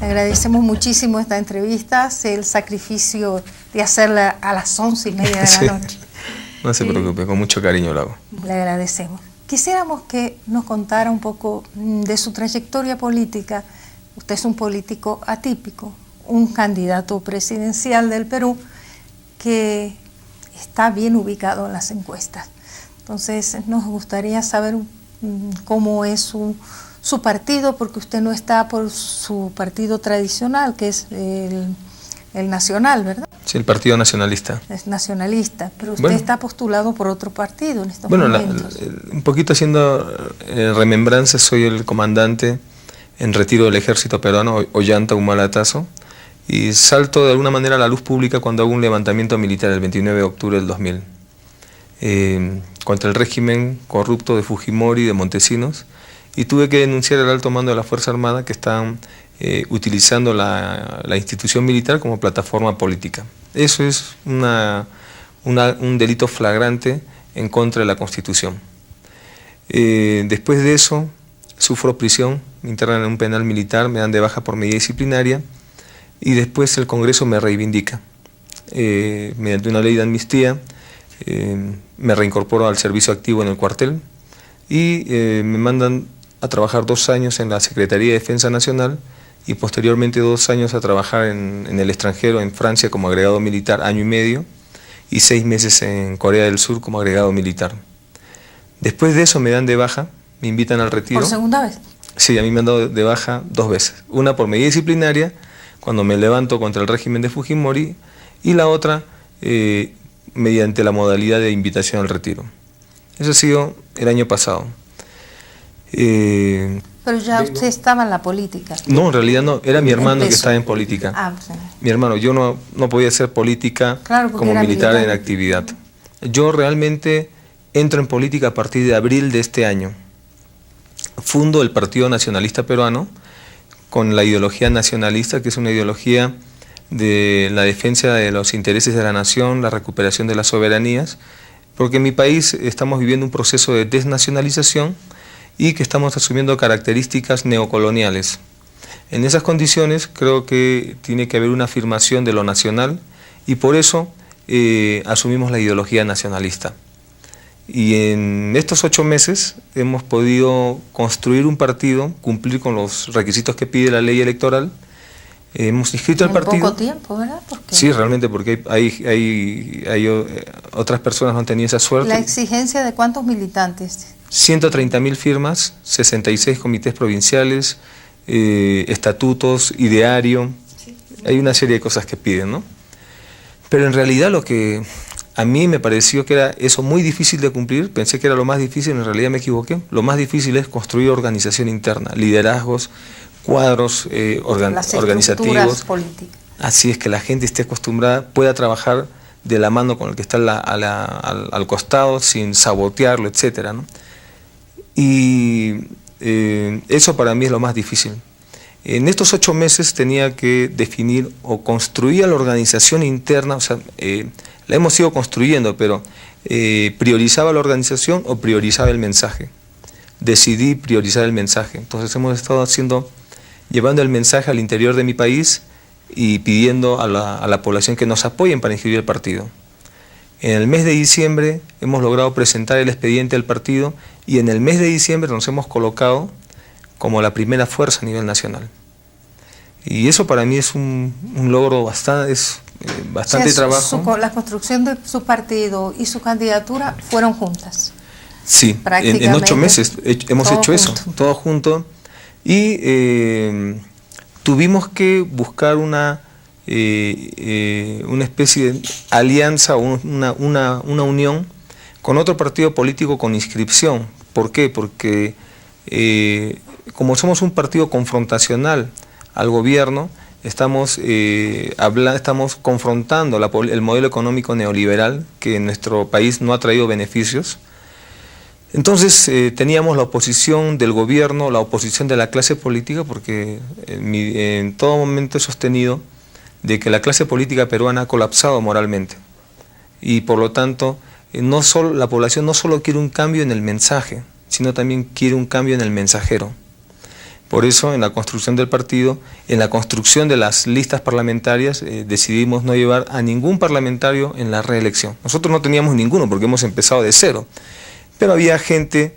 Le agradecemos muchísimo esta entrevista, el sacrificio de hacerla a las 11:30 de la noche. No se preocupe, con mucho cariño lo hago. Le agradecemos. Quisiéramos que nos contara un poco de su trayectoria política. Usted es un político atípico, un candidato presidencial del Perú que está bien ubicado en las encuestas. Entonces nos gustaría saber cómo es su partido, porque usted no está por su partido tradicional, que es el Nacional, ¿verdad? Sí, el Partido Nacionalista. Es nacionalista, pero usted está postulado por otro partido en estos momentos. Un poquito haciendo remembranza, soy el comandante en retiro del ejército peruano, Ollanta Humala Tazo, y salto de alguna manera a la luz pública cuando hago un levantamiento militar el 29 de octubre del 2000 contra el régimen corrupto de Fujimori y de Montesinos, y tuve que denunciar al alto mando de la Fuerza Armada que están utilizando la institución militar como plataforma política. Eso es un delito flagrante en contra de la Constitución. Después de eso, sufro prisión, me internan en un penal militar, me dan de baja por medida disciplinaria, y después el Congreso me reivindica. Mediante una ley de amnistía, me reincorporo al servicio activo en el cuartel, y me mandan a trabajar 2 años en la Secretaría de Defensa Nacional, y posteriormente 2 años a trabajar en el extranjero, en Francia, como agregado militar, 1 año y medio, y 6 meses en Corea del Sur como agregado militar. Después de eso me dan de baja, me invitan al retiro. ¿Por segunda vez? Sí, a mí me han dado de baja 2 veces. Una por medida disciplinaria, cuando me levanto contra el régimen de Fujimori, y la otra mediante la modalidad de invitación al retiro. Eso ha sido el año pasado. Pero ya usted estaba en la política. No, en realidad no, era mi hermano que estaba en política. Ah, sí. Mi hermano, yo no podía hacer política como militar en actividad. Yo realmente entro en política a partir de abril de este año. Fundo el Partido Nacionalista Peruano con la ideología nacionalista, que es una ideología de la defensa de los intereses de la nación, la recuperación de las soberanías, porque en mi país estamos viviendo un proceso de desnacionalización y que estamos asumiendo características neocoloniales. En esas condiciones creo que tiene que haber una afirmación de lo nacional, y por eso asumimos la ideología nacionalista. Y en estos 8 meses hemos podido construir un partido, cumplir con los requisitos que pide la ley electoral. Hemos inscrito al partido. En poco tiempo, ¿verdad? Sí, realmente, porque hay otras personas no han tenido esa suerte. ¿La exigencia de cuántos militantes? 130.000 firmas, 66 comités provinciales, estatutos, ideario. Sí. Hay una serie de cosas que piden, ¿no? Pero en realidad lo que a mí me pareció que era eso muy difícil de cumplir, pensé que era lo más difícil, en realidad me equivoqué. Lo más difícil es construir organización interna, liderazgos, cuadros organizativos. Políticas. Así es, que la gente esté acostumbrada, pueda trabajar de la mano con el que está al costado, sin sabotearlo, etcétera, ¿no? Y eso para mí es lo más difícil. En estos 8 meses tenía que definir o construir la organización interna, o sea, la hemos ido construyendo, pero priorizaba la organización o priorizaba el mensaje. Decidí priorizar el mensaje. Entonces hemos estado llevando el mensaje al interior de mi país y pidiendo a la población que nos apoyen para inscribir el partido. En el mes de diciembre hemos logrado presentar el expediente del partido, y en el mes de diciembre nos hemos colocado como la primera fuerza a nivel nacional. Y eso para mí es un logro bastante trabajo. La construcción de su partido y su candidatura fueron juntas. Sí, en 8 meses hemos hecho eso, todo junto. Y tuvimos que buscar una especie de alianza, una unión con otro partido político con inscripción. ¿Por qué? Porque como somos un partido confrontacional al gobierno, estamos confrontando el modelo económico neoliberal que en nuestro país no ha traído beneficios. Entonces teníamos la oposición del gobierno, la oposición de la clase política, porque en todo momento he sostenido de que la clase política peruana ha colapsado moralmente, y por lo tanto la población no solo quiere un cambio en el mensaje, sino también quiere un cambio en el mensajero. Por eso, en la construcción del partido, en la construcción de las listas parlamentarias, decidimos no llevar a ningún parlamentario en la reelección. Nosotros no teníamos ninguno porque hemos empezado de cero, pero había gente,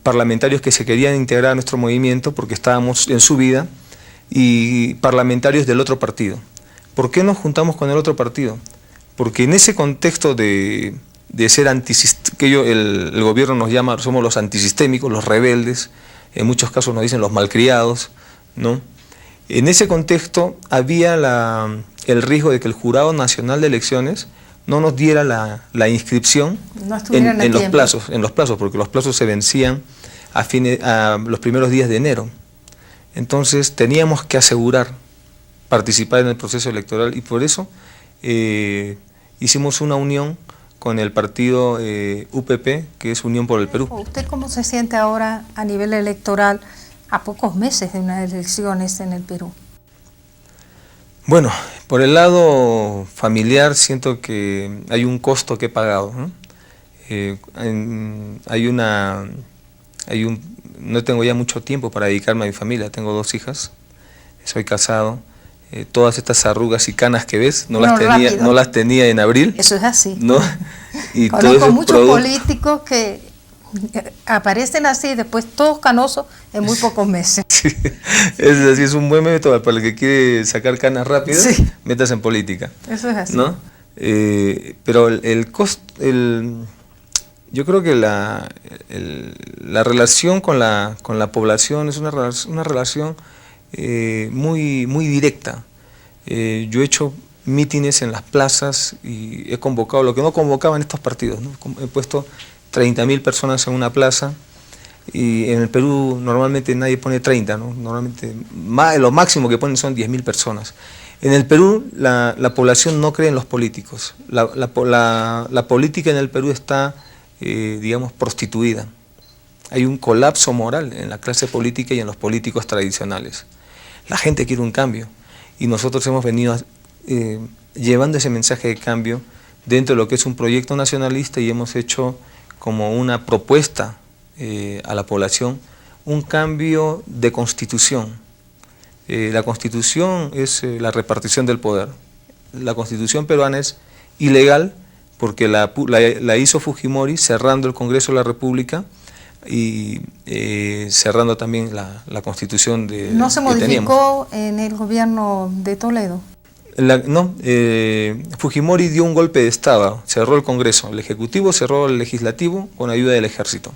parlamentarios que se querían integrar a nuestro movimiento porque estábamos en subida, y parlamentarios del otro partido. ¿Por qué nos juntamos con el otro partido? Porque en ese contexto de ser antisistémicos, el gobierno nos llama, somos los antisistémicos, los rebeldes, en muchos casos nos dicen los malcriados, ¿no? En ese contexto había el riesgo de que el Jurado Nacional de Elecciones no nos diera la inscripción en los plazos, porque los plazos se vencían a los primeros días de enero. Entonces teníamos que asegurar participar en el proceso electoral, y por eso hicimos una unión con el partido UPP, que es Unión por el Perú. ¿Usted cómo se siente ahora a nivel electoral a pocos meses de unas elecciones en el Perú? Bueno, por el lado familiar siento que hay un costo que he pagado, ¿no? No tengo ya mucho tiempo para dedicarme a mi familia, tengo 2 hijas, soy casado. Todas estas arrugas y canas que ves, no las tenía en abril. Eso es así. ¿No? Y conozco muchos políticos que aparecen así y después todos canosos en muy pocos meses. Sí, es así, es un buen método para el que quiere sacar canas rápidas, sí. Metas en política. Eso es así. ¿No? Pero el costo, yo creo que la relación con la población es una relación muy directa. Yo he hecho mítines en las plazas y he convocado lo que no convocaban estos partidos, ¿no? He puesto 30.000 personas en una plaza, y en el Perú normalmente nadie pone 30, ¿no? Normalmente lo máximo que ponen son 10.000 personas. En el Perú la población no cree en los políticos. La política en el Perú está, digamos, prostituida. Hay un colapso moral en la clase política y en los políticos tradicionales. La gente quiere un cambio, y nosotros hemos venido llevando ese mensaje de cambio dentro de lo que es un proyecto nacionalista, y hemos hecho como una propuesta a la población un cambio de constitución. La constitución es la repartición del poder. La constitución peruana es ilegal porque la hizo Fujimori cerrando el Congreso de la República y cerrando también la constitución de ¿No se modificó en el gobierno de Toledo? No, Fujimori dio un golpe de Estado, cerró el Congreso, el Ejecutivo cerró el Legislativo con ayuda del Ejército.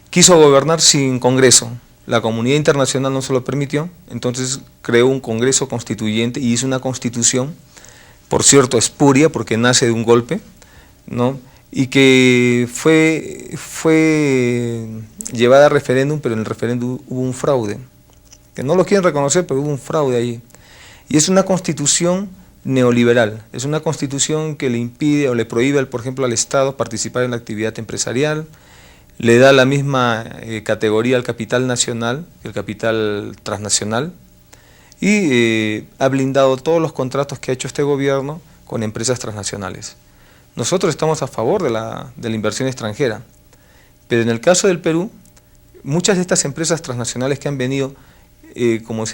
Quiso gobernar sin Congreso, la comunidad internacional no se lo permitió, entonces creó un Congreso constituyente y hizo una constitución, por cierto espuria porque nace de un golpe, ¿no? Y que fue llevada a referéndum, pero en el referéndum hubo un fraude, que no lo quieren reconocer, pero hubo un fraude allí. Y es una constitución neoliberal, es una constitución que le impide o le prohíbe, por ejemplo, al Estado participar en la actividad empresarial, le da la misma categoría al capital nacional que el capital transnacional, y ha blindado todos los contratos que ha hecho este gobierno con empresas transnacionales. Nosotros estamos a favor de la inversión extranjera, pero en el caso del Perú, muchas de estas empresas transnacionales que han venido, como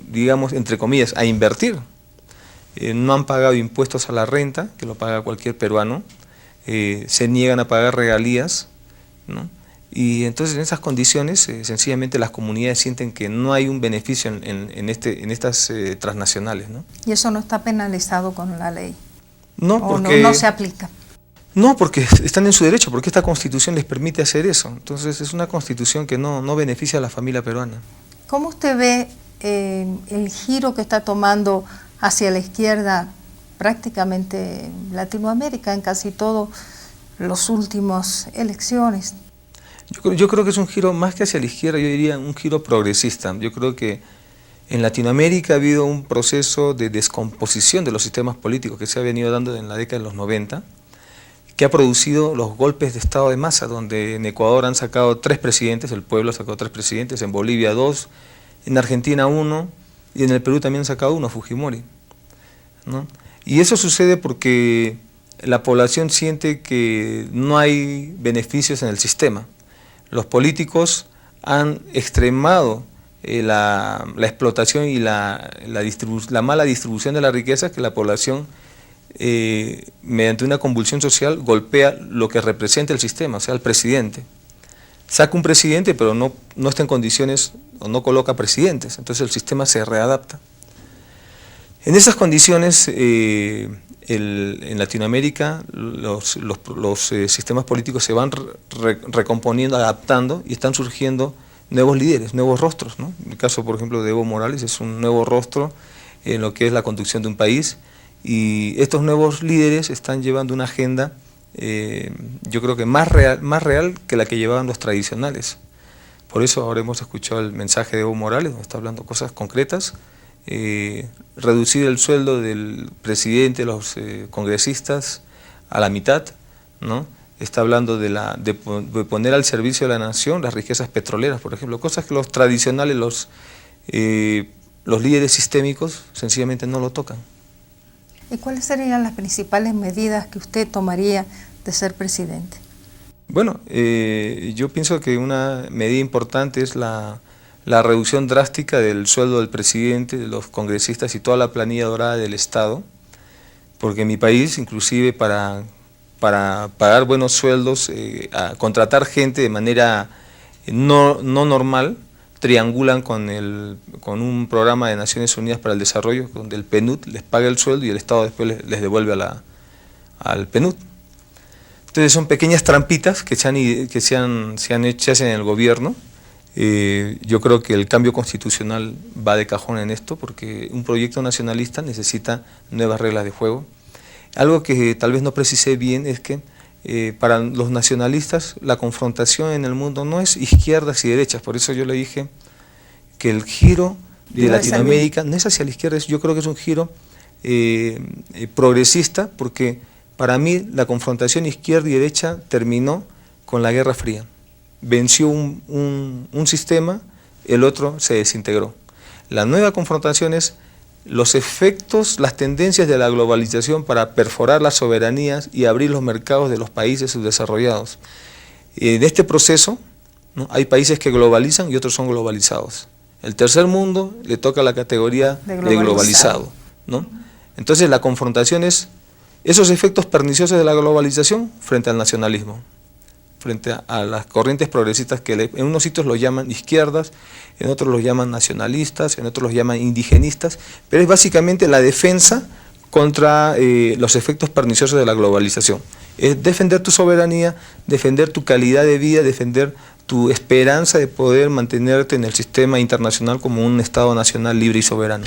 digamos, entre comillas, a invertir, no han pagado impuestos a la renta, que lo paga cualquier peruano, se niegan a pagar regalías, ¿no? Y entonces en esas condiciones sencillamente las comunidades sienten que no hay un beneficio en estas transnacionales, ¿no? ¿Y eso no está penalizado con la ley? No, porque no se aplica. No, porque están en su derecho, porque esta Constitución les permite hacer eso. Entonces es una Constitución que no beneficia a la familia peruana. ¿Cómo usted ve el giro que está tomando hacia la izquierda prácticamente Latinoamérica en casi todas las últimas elecciones? Yo creo que es un giro más que hacia la izquierda, yo diría un giro progresista. Yo creo que en Latinoamérica ha habido un proceso de descomposición de los sistemas políticos que se ha venido dando en la década de los 90, que ha producido los golpes de estado de masa, donde en Ecuador han sacado 3 presidentes, el pueblo ha sacado 3 presidentes, en Bolivia 2, en Argentina 1, y en el Perú también han sacado 1, Fujimori, ¿no? Y eso sucede porque la población siente que no hay beneficios en el sistema. Los políticos han extremado la explotación y la mala distribución de la riqueza, que la población, mediante una convulsión social, golpea lo que representa el sistema, o sea, el presidente. Saca un presidente, pero no está en condiciones, o no coloca presidentes, entonces el sistema se readapta. En esas condiciones, en Latinoamérica, los sistemas políticos se van recomponiendo, adaptando, y están surgiendo nuevos líderes, nuevos rostros, ¿no? En el caso, por ejemplo, de Evo Morales, es un nuevo rostro en lo que es la conducción de un país, y estos nuevos líderes están llevando una agenda, yo creo que más real que la que llevaban los tradicionales. Por eso ahora hemos escuchado el mensaje de Evo Morales, donde está hablando cosas concretas, reducir el sueldo del presidente, los congresistas a la mitad, ¿no? Está hablando de poner al servicio de la nación las riquezas petroleras, por ejemplo, cosas que los tradicionales, los líderes sistémicos sencillamente no lo tocan. ¿Y cuáles serían las principales medidas que usted tomaría de ser presidente? Bueno, yo pienso que una medida importante es la reducción drástica del sueldo del presidente, de los congresistas y toda la planilla dorada del Estado, porque en mi país, inclusive para pagar buenos sueldos, a contratar gente de manera no normal, triangulan con un programa de Naciones Unidas para el Desarrollo, donde el PNUD les paga el sueldo y el Estado después les devuelve al PNUD. Entonces son pequeñas trampitas que se hacen en el gobierno. Yo creo que el cambio constitucional va de cajón en esto, porque un proyecto nacionalista necesita nuevas reglas de juego. Algo que tal vez no precisé bien es que para los nacionalistas la confrontación en el mundo no es izquierdas y derechas, por eso yo le dije que el giro de Latinoamérica no es hacia la izquierda, yo creo que es un giro progresista, porque para mí la confrontación izquierda y derecha terminó con la Guerra Fría. Venció un sistema, el otro se desintegró. La nueva confrontación es los efectos, las tendencias de la globalización para perforar las soberanías y abrir los mercados de los países subdesarrollados. En este proceso, ¿no?, hay países que globalizan y otros son globalizados. El tercer mundo le toca la categoría de globalizado, ¿no? Entonces la confrontación es esos efectos perniciosos de la globalización frente al nacionalismo, frente a las corrientes progresistas que en unos sitios los llaman izquierdas, en otros los llaman nacionalistas, en otros los llaman indigenistas, pero es básicamente la defensa contra los efectos perniciosos de la globalización. Es defender tu soberanía, defender tu calidad de vida, defender tu esperanza de poder mantenerte en el sistema internacional como un Estado nacional libre y soberano.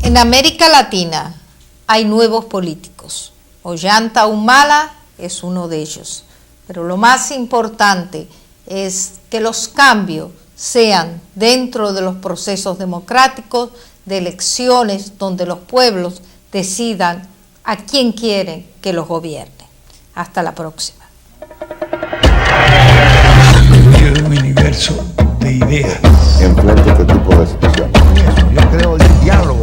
En América Latina hay nuevos políticos. Ollanta Humala es uno de ellos. Pero lo más importante es que los cambios sean dentro de los procesos democráticos, de elecciones donde los pueblos decidan a quién quieren que los gobierne. Hasta la próxima. En medio de un universo de ideas. Enfrente a este tipo de situaciones. Yo creo el diálogo.